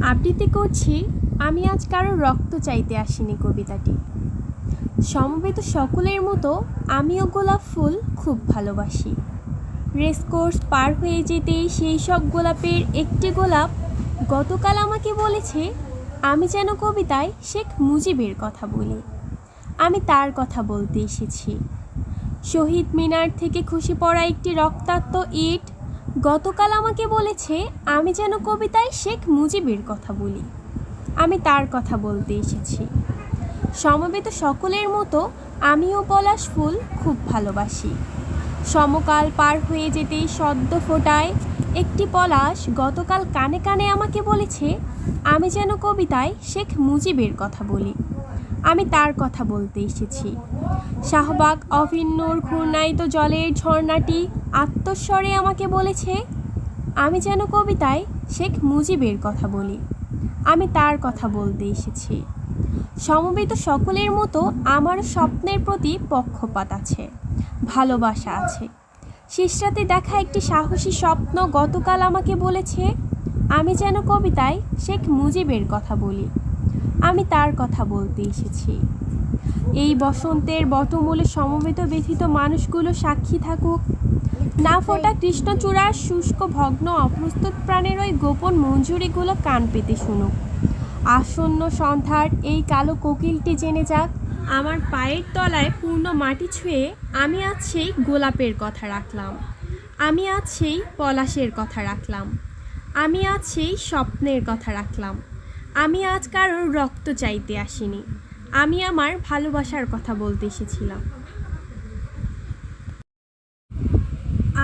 আবৃত্তি করছি আমি আজ কারো রক্ত চাইতে আসিনি কবিতাটি। সমবেত সকলের মতো আমিও গোলাপ ফুল খুব ভালোবাসি। রেসকোর্স পার হয়ে যেতেই সেই সব গোলাপের একটি গোলাপ গতকাল আমাকে বলেছে আমি যেন কবিতায় শেখ মুজিবের কথা বলি। আমি তার কথা বলতে এসেছি। শহীদ মিনার থেকে খসে পড়া একটি রক্তাক্ত ইট গতকাল আমাকে বলেছে আমি যেন কবিতায় শেখ মুজিবের কথা বলি। আমি তার কথা বলতে এসেছি। সমবেত সকলের মতো আমিও পলাশ ফুল খুব ভালোবাসি। সমকাল পার হয়ে যেতেই সদ্য ফোটায় একটি পলাশ গতকাল কানে কানে আমাকে বলেছে আমি যেন কবিতায় শেখ মুজিবের কথা বলি। আমি তার কথা বলতে এসেছি। শাহবাগ অভিন্নর ঘূর্ণায়িত জলের ঝর্ণাটি আত্মস্বরে আমাকে বলেছে আমি যেন কবিতায় শেখ মুজিবের কথা বলি। আমি তার কথা বলতে এসেছি। সমবেত সকলের মতো আমার স্বপ্নের প্রতি পক্ষপাত আছে, ভালোবাসা আছে। শেষরাতে দেখা একটি সাহসী স্বপ্ন গতকাল আমাকে বলেছে আমি যেন কবিতায় শেখ মুজিবের কথা বলি। আমি তার কথা বলতে এসেছি। এই বসন্তের বটমূলে সমবেত ব্যথিত মানুষগুলো সাক্ষী থাকুক। না ফোটা কৃষ্ণচূড়ার শুষ্ক ভগ্ন অপ্রস্তুত প্রাণের ওই গোপন মঞ্জুরিগুলো কান পেতে শুনুক। আসন্ন সন্ধ্যার এই কালো কোকিলটি জেনে যাক আমার পায়ের তলায় পূর্ণ মাটি ছুঁয়ে আমি আজ সেই গোলাপের কথা রাখলাম। আমি আজ সেই পলাশের কথা রাখলাম। আমি আজ সেই স্বপ্নের কথা রাখলাম। আমি আজ কারোর রক্ত চাইতে আসিনি। আমি আমার ভালোবাসার কথা বলতে এসেছিলাম।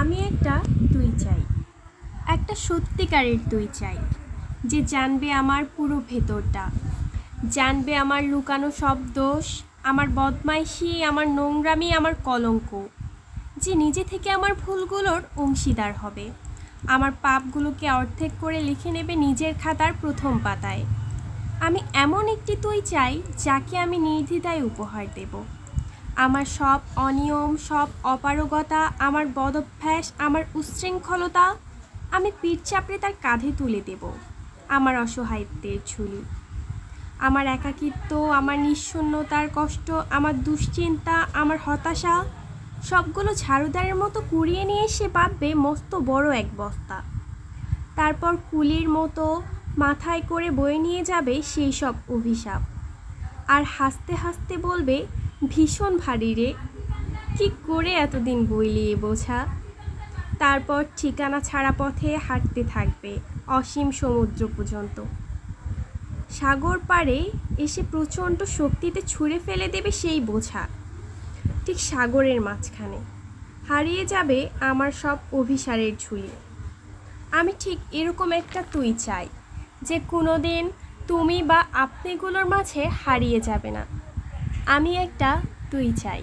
আমি একটা তুই চাই, একটা সত্যিকারের তুই চাই, যে জানবে আমার পুরো ভেতরটা, জানবে আমার লুকানো সব দোষ, আমার বদমাইশি, আমার নোংরামি, আমার কলঙ্ক, যে নিজে থেকে আমার ভুলগুলোর অংশীদার হবে, আমার পাপগুলোকে অর্ধেক করে লিখে নেবে নিজের খাতার প্রথম পাতায়। আমি এমন একটি তুই চাই যাকে আমি নির্দ্বিধায় উপহার দেব। আমার সব অনিয়ম, সব অপারগতা, আমার বদভ্যাস, আমার উচ্ছৃঙ্খলতা আমি পিঠ চাপড়ে তার কাঁধে তুলে দেব। আমার অসহায়ত্বের ঝুলি, আমার একাকিত্ব, আমার নিঃশূন্যতার কষ্ট, আমার দুশ্চিন্তা, আমার হতাশা সবগুলো ঝাড়ুদারের মতো কুড়িয়ে নিয়ে এসে বাঁধবে মস্ত বড় এক বস্তা। তারপর কুলির মতো মাথায় করে বয়ে নিয়ে যাবে সেই সব অভিশাপ, আর হাসতে হাসতে বলবে ভীষণ ভারী রে, কি করে এতদিন বইলি এ বোঝা। তারপর ঠিকানা ছাড়া পথে হাঁটতে থাকবে অসীম সমুদ্র পর্যন্ত। সাগর পাড়ে এসে প্রচণ্ড শক্তিতে ছুঁড়ে ফেলে দেবে সেই বোঝা। ঠিক সাগরের মাঝখানে হারিয়ে যাবে আমার সব অভিসারের ঝুলি। আমি ঠিক এরকম একটা তুই চাই যে কোনোদিন তুমি বা আপনিগুলোর মাঝে হারিয়ে যাবে না। আমি একটা তুই চাই।